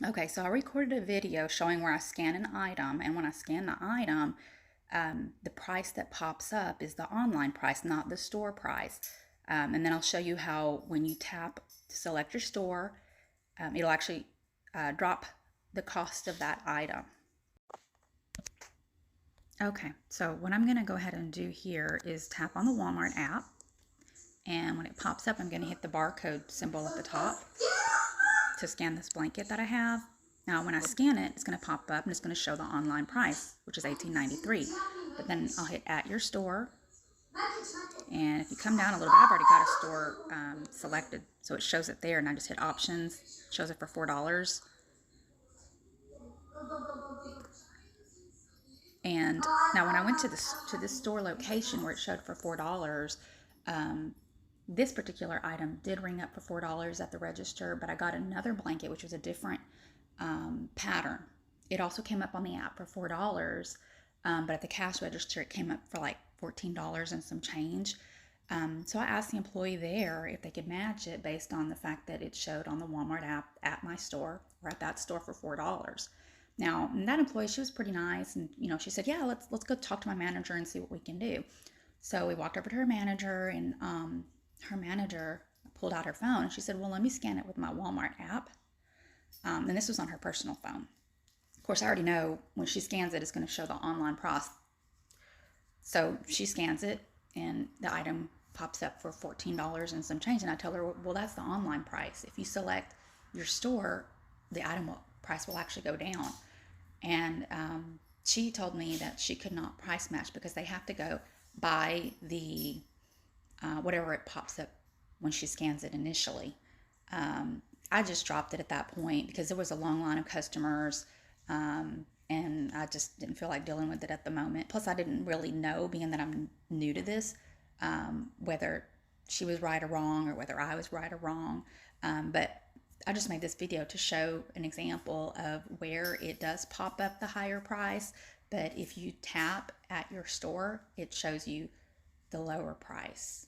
Okay, so I recorded a video showing where I scan an item, and when I scan the item, the price that pops up is the online price, not the store price. And then I'll show you how when you tap to select your store, it'll actually drop the cost of that item. Okay, so what I'm going to go ahead and do here is tap on the Walmart app, and when it pops up, I'm going to hit the barcode symbol at the top to scan this blanket that I have. Now, when I scan it, it's going to pop up and it's going to show the online price, which is $18.93. But then I'll hit at your store, and if you come down a little bit, I've already got a store selected, so it shows it there, and I just hit options, shows it for $4. And now when I went to this store location where it showed for $4, this particular item did ring up for $4 at the register, but I got another blanket which was a different pattern. It also came up on the app for $4, but at the cash register it came up for like $14 and some change. So I asked the employee there if they could match it based on the fact that it showed on the Walmart app at my store or at that store for $4. Now, that employee, she was pretty nice, and she said, "Yeah, let's go talk to my manager and see what we can do." So we walked over to her manager, and her manager pulled out her phone, and she said, "Well, let me scan it with my Walmart app." And this was on her personal phone. Of course, I already know when she scans it, it's going to show the online price. So she scans it, and the item pops up for $14 and some change. And I tell her, "Well, that's the online price. If you select your store, the item price will actually go down." And she told me that she could not price match because they have to go by the whatever it pops up when she scans it initially. I just dropped it at that point because there was a long line of customers, and I just didn't feel like dealing with it at the moment. Plus, I didn't really know, being that I'm new to this, whether she was right or wrong, or whether I was right or wrong. But I just made this video to show an example of where it does pop up the higher price, but if you tap at your store, it shows you the lower price.